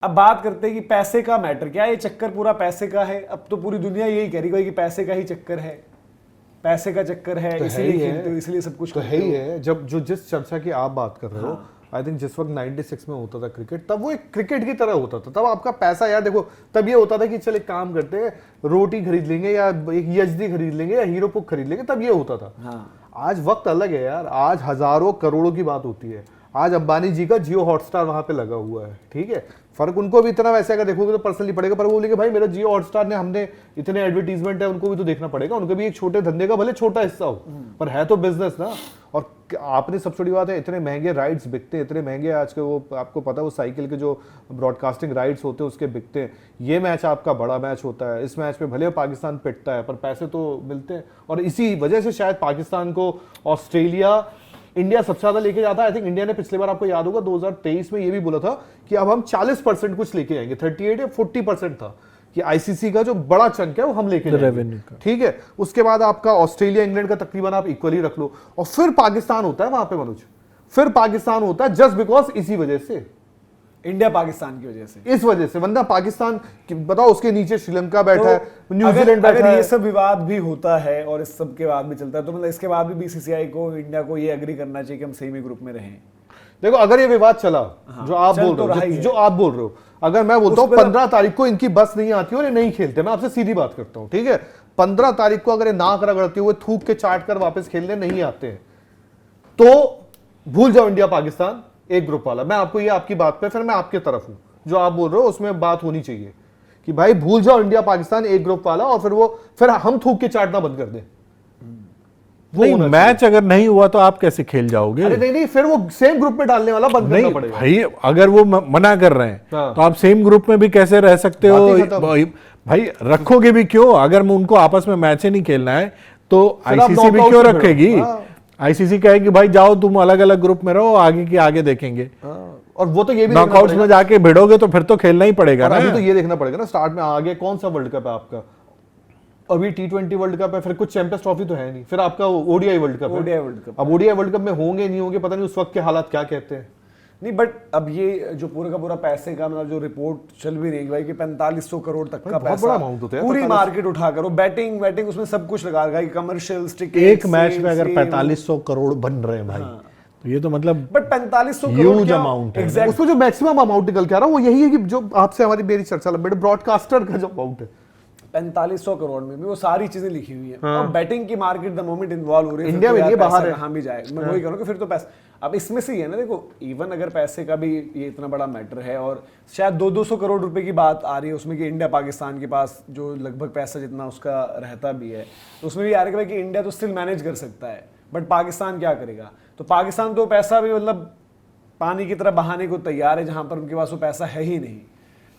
अब बात करते हैं कि पैसे का मैटर क्या है, ये चक्कर पूरा पैसे का है। अब तो पूरी दुनिया यही कह रही है कि पैसे का ही चक्कर है, पैसे का चक्कर है, तो इसीलिए खेलते हो, इसलिए सब कुछ तो है ही है। जब जो जिस चर्चा की आप बात कर रहे हो, आई थिंक जिस वक्त 96 में होता था क्रिकेट, तब वो एक क्रिकेट की तरह होता था। तब आपका पैसा यार देखो, तब ये होता था कि चल एक काम करते हैं, रोटी खरीद लेंगे या एक यजदी खरीद लेंगे या हीरो पुक खरीद लेंगे, तब ये होता था। आज वक्त अलग है यार, आज हजारों करोड़ों की बात होती है। आज अंबानी जी का जियो हॉटस्टार वहां पे लगा हुआ है, ठीक है। फर्क उनको भी इतना वैसे अगर देखोगे तो पर्सनली पड़ेगा, पर वो बोलेंगे भाई मेरा जियो हॉटस्टार ने हमने इतने एडवर्टीजमेंट है, उनको भी तो देखना पड़ेगा। उनका भी एक छोटे धंधे का भले छोटा हिस्सा हो, पर है तो बिजनेस ना। और आपने सबसे बड़ी बात है, इतने महंगे राइट्स बिकते हैं, इतने महंगे आज के, वो आपको पता है वो साइकिल के जो ब्रॉडकास्टिंग राइट्स होते हैं उसके बिकते हैं। ये मैच आपका बड़ा मैच होता है, इस मैच में भले पाकिस्तान पिटता है पर पैसे तो मिलते हैं। और इसी वजह से शायद पाकिस्तान को ऑस्ट्रेलिया, इंडिया सबसे ज्यादा लेके जाता है। आई थिंक इंडिया ने पिछली बार आपको याद होगा 2023 में ये भी बोला था कि अब हम 40% कुछ लेके आएंगे, 38 या 40% था कि आईसीसी का जो बड़ा चंक है वो हम लेके जाएंगे, ठीक है। उसके बाद आपका ऑस्ट्रेलिया इंग्लैंड का तकरीबन आप इक्वली रख लो, और फिर पाकिस्तान होता है वहां पे मनोज, फिर पाकिस्तान होता है जस्ट बिकॉज इसी वजह से, इंडिया पाकिस्तान की वजह से, इस वजह से। वरना पाकिस्तान बताओ, उसके नीचे श्रीलंका बैठा है, न्यूजीलैंड बैठा है। ये सब विवाद भी होता है और इस सब के बाद भी चलता है, तो मतलब इसके बाद भी बीसीसीआई को, इंडिया को ये एग्री करना चाहिए कि हम सेमी ग्रुप में रहें। देखो अगर ये विवाद चला, जो आप बोल रहे हो, जो आप बोल रहे हो, अगर मैं बोलता हूँ 15 तारीख को इनकी बस नहीं आती और ये नहीं खेलते, मैं आपसे सीधी बात करता हूँ, ठीक है। 15 तारीख को अगर ये नाक रगड़ते हुए थूक के चाट कर वापस खेलने नहीं आते हैं, तो भूल जाओ इंडिया पाकिस्तान एक ग्रुप वाला। मैं आपको ये आपकी बात पे फिर मैं आपके तरफ हूं, जो आप बोल रहे हो उसमें बात होनी चाहिए कि भाई भूल जाओ इंडिया पाकिस्तान एक ग्रुप वाला, और फिर हम थूक के चाटना बंद कर दें। नहीं, मैच अगर नहीं हुआ तो आप कैसे खेल जाओगे? अरे नहीं, फिर वो सेम ग्रुप में डालने वाला बंद करना पड़ेगा। भाई अगर वो मना कर रहे हैं तो आप सेम ग्रुप में भी कैसे रह सकते हो? भाई रखोगे भी क्यों? अगर उनको आपस में मैच ही नहीं खेलना है तो आईसीसी भी क्यों रखेगी? आईसीसी कहेगी भाई जाओ तुम अलग अलग ग्रुप में रहो, आगे की आगे देखेंगे। और वो तो ये भी नॉकआउट्स में जाके भिड़ोगे तो फिर तो खेलना ही पड़ेगा ना। अभी तो ये देखना पड़ेगा ना स्टार्ट में आगे कौन सा वर्ल्ड कप है आपका। अभी T20 वर्ल्ड कप है, फिर कुछ चैंपियंस ट्रॉफी तो है नहीं, फिर आपका ओडीआई वर्ल्ड कप है। अब ओडीआई वर्ल्ड कप में होंगे नहीं होंगे पता नहीं, उस वक्त के हालात क्या कहते हैं। नहीं बट अब ये जो पूरा का पूरा पैसे का मतलब जो रिपोर्ट चल भी रही है भाई कि 4500 करोड़ तक का पैसा, बड़ा अमाउंट होता है, पूरी मार्केट उठा करो, बैटिंग उसमें सब कुछ लगा रखा है, कमर्शियल्स, टिकट, एक मैच में अगर 4500 करोड़ बन रहे हैं भाई, तो ये तो मतलब बट 4500 करोड़ अमाउंट है। उसमें जो मैक्सिमम अमाउंट निकल के आ रहा है वो यही है कि जो आपसे हमारी मेरी चर्चा लंबे ब्रॉडकास्टर का जो अमाउंट है 4500 करोड़ में भी वो सारी चीजें लिखी हुई है। और बैटिंग की मार्केट द मोमेंट इन्वॉल्व हो रही है, इंडिया में ये बाहर है, कहां भी जाए। मैं वही कह रहा हूं कि फिर तो पैसा अब इसमें से ही है ना। देखो इवन अगर पैसे का भी ये इतना बड़ा मैटर है और शायद 200 करोड़ रुपए की बात आ रही है उसमें कि इंडिया पाकिस्तान के पास जो लगभग पैसा जितना उसका रहता भी है, तो उसमें भी आ रहा है कि इंडिया तो स्टिल मैनेज कर सकता है, बट पाकिस्तान क्या करेगा? तो पाकिस्तान तो पैसा भी मतलब पानी की तरह बहाने को तैयार है, जहां पर उनके पास वो पैसा है ही नहीं।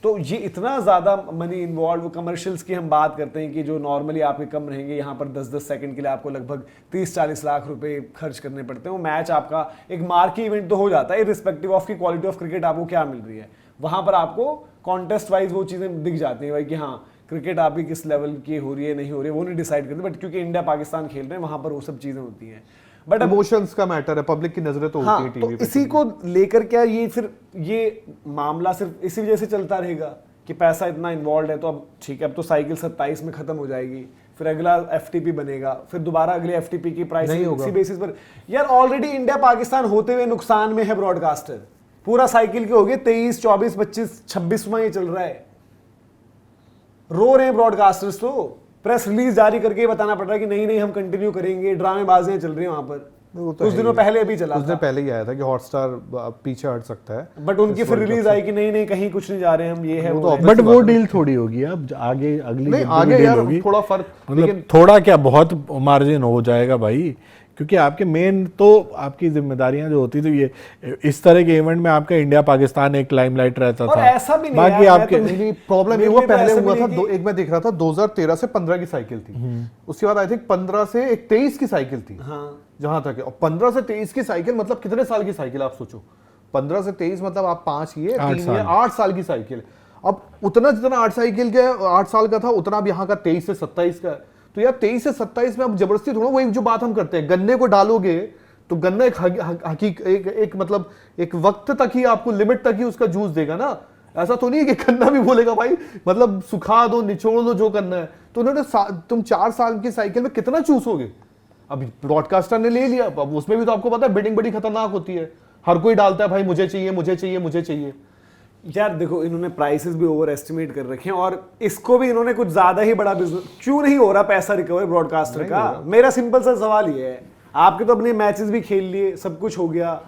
तो ये इतना ज़्यादा मनी इन्वॉल्व, कमर्शियल्स की हम बात करते हैं कि जो नॉर्मली आपके कम रहेंगे, यहाँ पर 10-10 सेकंड के लिए आपको लगभग 30-40 लाख रुपए खर्च करने पड़ते हैं। वो मैच आपका एक मार्की इवेंट तो हो जाता है, इरिस्पेक्टिव ऑफ की क्वालिटी ऑफ क्रिकेट आपको क्या मिल रही है। वहाँ पर आपको कॉन्टेस्ट वाइज वो चीज़ें दिख जाती हैं भाई कि हाँ क्रिकेट आपकी किस लेवल की हो रही है, नहीं हो रही है, वो नहीं डिसाइड करते। बट क्योंकि इंडिया पाकिस्तान खेल रहे हैं वहाँ पर वो सब चीज़ें होती हैं। बट इमोशंस का मैटर है, पब्लिक की नजरें तो होती है टीवी पे। इसी को लेकर क्या ये मामला सिर्फ इसी वजह से चलता रहेगा कि पैसा इतना इन्वॉल्व है। तो अब ठीक है, अब तो साइकिल 27 में खत्म हो जाएगी, फिर अगला एफटीपी बनेगा, फिर दोबारा अगले एफटीपी की प्राइस इसी बेसिस पर। यार ऑलरेडी इंडिया पाकिस्तान होते हुए नुकसान में है ब्रॉडकास्टर, पूरा साइकिल के हो गए 23, 24, 25, 26वां ये चल रहा है। रो रहे हैं ब्रॉडकास्टर्स, तो प्रेस रिलीज जारी करके बताना पड़ रहा है कि नहीं हम कंटिन्यू करेंगे, ड्रामेबाजियां चल रही हैं वहां पर। तो कुछ दिनों पहले अभी चला, कुछ दिन पहले ही आया था कि हॉटस्टार पीछे हट सकता है, बट उनकी फिर रिलीज आई कि नहीं कहीं कुछ नहीं जा रहे हम, ये है वो। बट वो डील थोड़ी होगी अब आगे, अगली आगे यार थोड़ा फर्क, मतलब थोड़ा क्या बहुत मार्जिन हो जाएगा भाई, क्योंकि आपके मेन तो आपकी जिम्मेदारियां जो होती थी, ये इस तरह के इवेंट में आपका इंडिया पाकिस्तान एक लाइमलाइट रहता था। ऐसा भी नहीं बाकी आपके प्रॉब्लम ये हुआ, पहले हुआ था एक मैं देख रहा था 2013 से 15 की साइकिल थी, उसके बाद आई थिंक 15 से एक 23 की साइकिल थी, जहां तक है। और 15 से 23 की साइकिल मतलब कितने साल की साइकिल आप सोचो, 15 से 23 मतलब आप 5 ये 3 ये 8 साल की साइकिल। अब उतना जितना 8 साल का था उतना अब यहाँ का 23 से 27 का। तो यार 23 से 27 में अब जबरदस्ती थोड़ा, वो जो बात हम करते हैं, गन्ने को डालोगे तो गन्ना एक मतलब एक वक्त तक ही आपको, लिमिट तक ही उसका जूस देगा ना। ऐसा तो नहीं है कि करना भी बोलेगा भाई, मतलब सुखा दो, निचोड़ दो, जो करना है। तो उन्होंने तुम 4 साल की साइकिल में कितना चूसोगे? अभी ब्रॉडकास्टर ने ले लिया, अब उसमें भी तो आपको पता है बिडिंग बड़ी खतरनाक होती है, हर कोई डालता है भाई मुझे चाहिए मुझे चाहिए मुझे चाहिए। यार देखो, इन्होंने प्राइसेस भी ओवर एस्टिमेट कर रखे हैं और इसको भी इन्होंने कुछ ज्यादा ही बड़ा बिजनेस, क्यों नहीं हो रहा पैसा रिकवर ब्रॉडकास्टर का? मेरा सिंपल सा सवाल ये है, आपके तो अपने मैचेस भी खेल लिए, सब कुछ हो गया,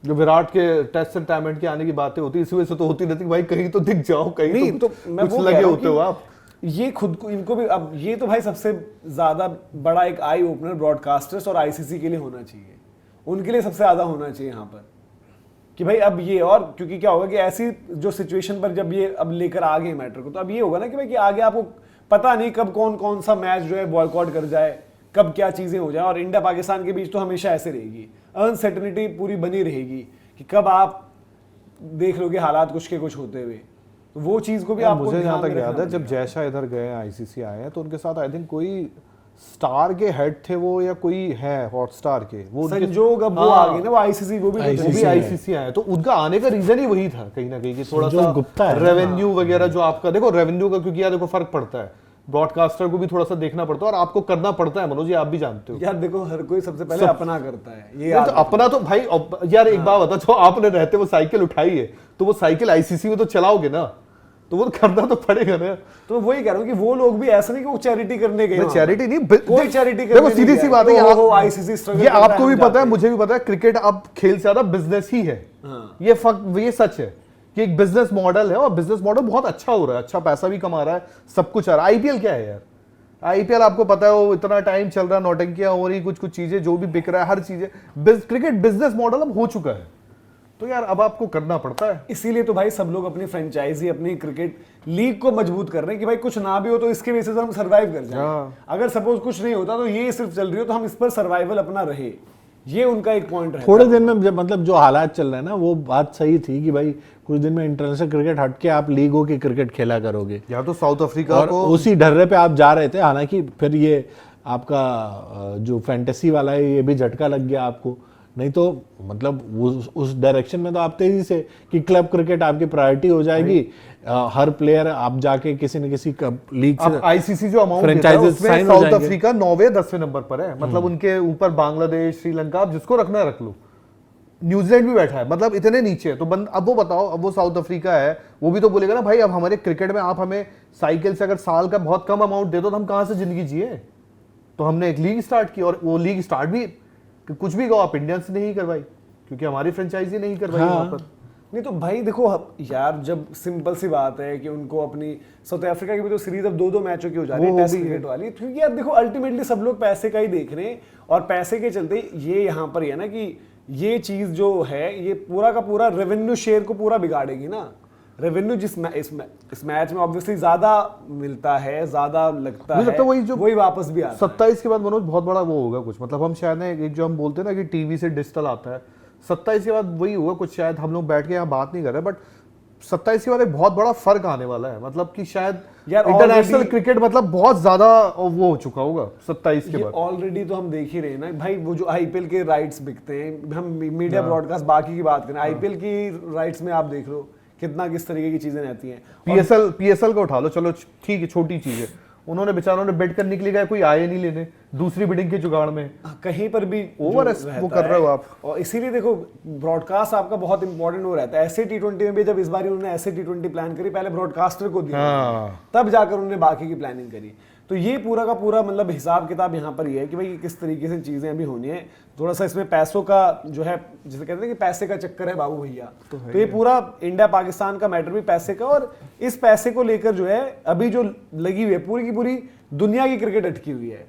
जो विराट के टेस्ट रिटायरमेंट के आने की बातें होती है इस वजह से तो होती रहती भाई, कहीं तो दिख जाओ, कहीं नहीं तो मैं कुछ वो लगे होते हो आप। ये खुद को, इनको भी, अब ये तो भाई सबसे ज्यादा बड़ा एक आई ओपनर ब्रॉडकास्टर्स और आईसीसी के लिए होना चाहिए, उनके लिए सबसे ज्यादा होना चाहिए यहाँ पर कि भाई अब ये, और क्योंकि क्या होगा कि ऐसी जो सिचुएशन पर जब ये अब लेकर आ गए मैटर को, तो अब ये होगा ना कि भाई कि आगे आपको पता नहीं कब कौन कौन सा मैच जो है बॉयकॉट कर जाए, कब क्या चीजें हो जाए, और इंडिया पाकिस्तान के बीच तो हमेशा ऐसे रहेगी, अनसर्टेनिटी पूरी बनी रहेगी कि कब आप देख लोगे हालात कुछ के कुछ होते हुए, तो वो चीज को भी आपको मुझे जहां ध्यान तक में याद रखना है जब पड़ेगा। जयशाह इधर गए आईसीसी आए हैं तो उनके साथ आई थिंक कोई स्टार के हेड थे वो, या कोई है हॉटस्टार के, वो संजोग अब वो आ गए ना, वो आईसीसी, वो भी वो भी आईसीसी आए, तो उनका आने का रीजन ही वही था कहीं ना कहीं कि थोड़ा संजोग गुप्ता सा है ना। रेवेन्यू वगैरह जो आपका, देखो रेवेन्यू का क्योंकि यार देखो फर्क पड़ता है, ब्रॉडकास्टर को भी थोड़ा सा देखना पड़ता है और आपको करना पड़ता है, मनोज जी आप भी जानते हो यार देखो, हर कोई सबसे पहले अपना करता है, ये नहीं, याद तो अपना तो भाई यार एक बात बता, जो आपने रहते वो साइकिल उठाई है तो वो साइकिल आईसीसी में तो चलाओगे ना, तो वो करना तो पड़ेगा ना। तो वही कह रहा हूँ कि वो लोग भी ऐसा नहीं कि वो चैरिटी करने गए, चैरिटी नहीं, कोई चैरिटी करने देखो नहीं सीधी गया सी है बात कि है, ओहो, आईसीसी स्ट्रगल ये कर रहा है, आपको भी हम पता है, जाते मुझे भी पता है, क्रिकेट अब खेल से ज्यादा बिजनेस ही है। हाँ। ये सच है कि एक बिजनेस मॉडल है और बिजनेस मॉडल बहुत अच्छा हो रहा है, अच्छा पैसा भी कमा रहा है, सब कुछ आ रहा है। आईपीएल क्या है यार, आईपीएल आपको पता है वो इतना टाइम चल रहा है, नौटंकियां हो रही, कुछ कुछ चीजें जो भी बिक रहा है, हर चीजें, क्रिकेट बिजनेस मॉडल अब हो चुका है, तो यार अब आपको करना पड़ता है। इसीलिए तो भाई सब लोग अपनी फ्रेंचाइजी, अपनी क्रिकेट लीग को मजबूत कर रहे हैं कि भाई कुछ ना भी हो तो इसके बेसिस हम सरवाइव कर जाएं। हाँ। अगर सपोज कुछ नहीं होता तो ये सिर्फ चल रही हो तो हम इस पर सर्वाइवल अपना रहे, ये उनका एक पॉइंट है। थोड़े दिन में जब मतलब जो हालात चल रहे हैं ना, वो बात सही थी कि भाई कुछ दिन में इंटरनेशनल क्रिकेट हट के आप लीगों की क्रिकेट खेला करोगे, या तो साउथ अफ्रीका और को उसी ढर्रे पे आप जा रहे थे। हालांकि फिर ये आपका जो फैंटेसी वाला है ये भी झटका लग गया आपको, नहीं तो मतलब उस डायरेक्शन में तो आप तेजी से कि क्लब क्रिकेट आपकी प्रायोरिटी हो जाएगी, हर प्लेयर आप जाके किसी न किसी लीग से आईसीसी जो अमाउंट franchises उसमें sign हो साउथ जाएंगे। अफ्रीका 9वें 10वें नंबर पर है, मतलब उनके ऊपर बांग्लादेश, श्रीलंका, आप जिसको रखना है रख लो, न्यूजीलैंड भी बैठा है, मतलब इतने नीचे है। तो अब वो बताओ, अब वो साउथ अफ्रीका है, वो भी तो बोलेगा ना भाई अब हमारे क्रिकेट में आप हमें साइकिल से अगर साल का बहुत कम अमाउंट दे दो तो हम कहां से जिंदगी जिए। तो हमने एक लीग स्टार्ट की और वो लीग स्टार्ट भी कुछ भी कहो आप इंडियंस ने ही करवाई, क्योंकि हमारी फ्रेंचाइजी नहीं करवाई वहां पर। नहीं तो भाई देखो यार, जब सिंपल सी बात है कि उनको अपनी साउथ अफ्रीका की भी तो सीरीज अब 2-2 मैचों की हो जा रही है टेस्ट क्रिकेट वाली, क्योंकि यार देखो अल्टीमेटली सब लोग पैसे का ही देख रहे हैं, और पैसे के चलते ये यहाँ पर है ना कि ये चीज जो है ये पूरा का पूरा रेवेन्यू शेयर को पूरा बिगाड़ेगी ना। रेवेन्यू इस मैच में ऑब्वियसली ज्यादा मिलता है, ज्यादा लगता है, लगता वही वापस भी आता है। 27 के बाद मनोज बहुत बड़ा वो होगा कुछ, मतलब हम शायद ना एक जो हम बोलते हैं ना कि टीवी से डिजिटल आता है, 27 के बाद वही होगा कुछ, शायद हम लोग बैठ के यहाँ बात नहीं कर रहे, बट 27 के बाद एक बहुत बड़ा फर्क आने वाला है, मतलब कि शायद यार इंटरनेशनल क्रिकेट मतलब बहुत ज्यादा वो हो चुका होगा 27 के बाद। ऑलरेडी तो हम देख ही रहे हैं ना भाई, वो जो आईपीएल के राइट्स बिकते हैं, हम मीडिया ब्रॉडकास्ट बाकी की बात करें, आईपीएल की राइट्स में आप देख लो कितना किस तरीके की चीजें रहती हैं। पीएसएल को उठा लो, चलो ठीक है, छोटी चीज है, उन्होंने बेचारों ने बेट करने के लिए गए, कोई आए नहीं लेने, दूसरी बिडिंग के जुगाड़ में कहीं पर भी ओवर वो कर रहे हो आप। और इसीलिए देखो ब्रॉडकास्ट आपका बहुत इंपॉर्टेंट हो रहता है। ऐसे टी20 में भी जब इस बार उन्होंने ऐसे टी20 प्लान करी, पहले ब्रॉडकास्टर को दिया, तब जाकर उन्होंने बाकी की प्लानिंग करी। तो ये पूरा का पूरा मतलब हिसाब किताब यहाँ पर ये है कि भाई किस तरीके से चीजें अभी होनी है। थोड़ा सा इसमें पैसों का जो है, जिसे कहते हैं कि पैसे का चक्कर है बाबू भैया, तो ये पूरा इंडिया पाकिस्तान का मैटर भी पैसे का, और इस पैसे को लेकर जो है अभी जो लगी हुई है पूरी की पूरी दुनिया की क्रिकेट अटकी हुई है,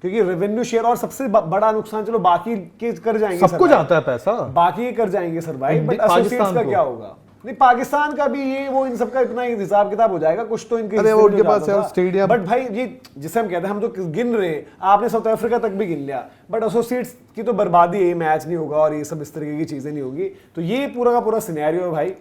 क्योंकि रेवेन्यू शेयर और सबसे बड़ा नुकसान, चलो बाकी के कर जाएंगे, सबको जाता है पैसा, बाकी के कर जाएंगे सर्वाइव, बट एसोसिएट्स का क्या होगा? नहीं, पाकिस्तान का भी ये वो इन सबका इतना ही हिसाब किताब हो जाएगा, कुछ तो इनके अरे उनके पास स्टेडियम, बट भाई ये जिसे हम कहते हैं, हम तो गिन रहे हैं, आपने साउथ अफ्रीका तक भी गिन लिया, बट एसोसिएट्स की तो बर्बादी है, मैच नहीं होगा और ये सब इस तरीके की चीजें नहीं होगी। तो ये पूरा का पूरा सिनेरियो है भाई,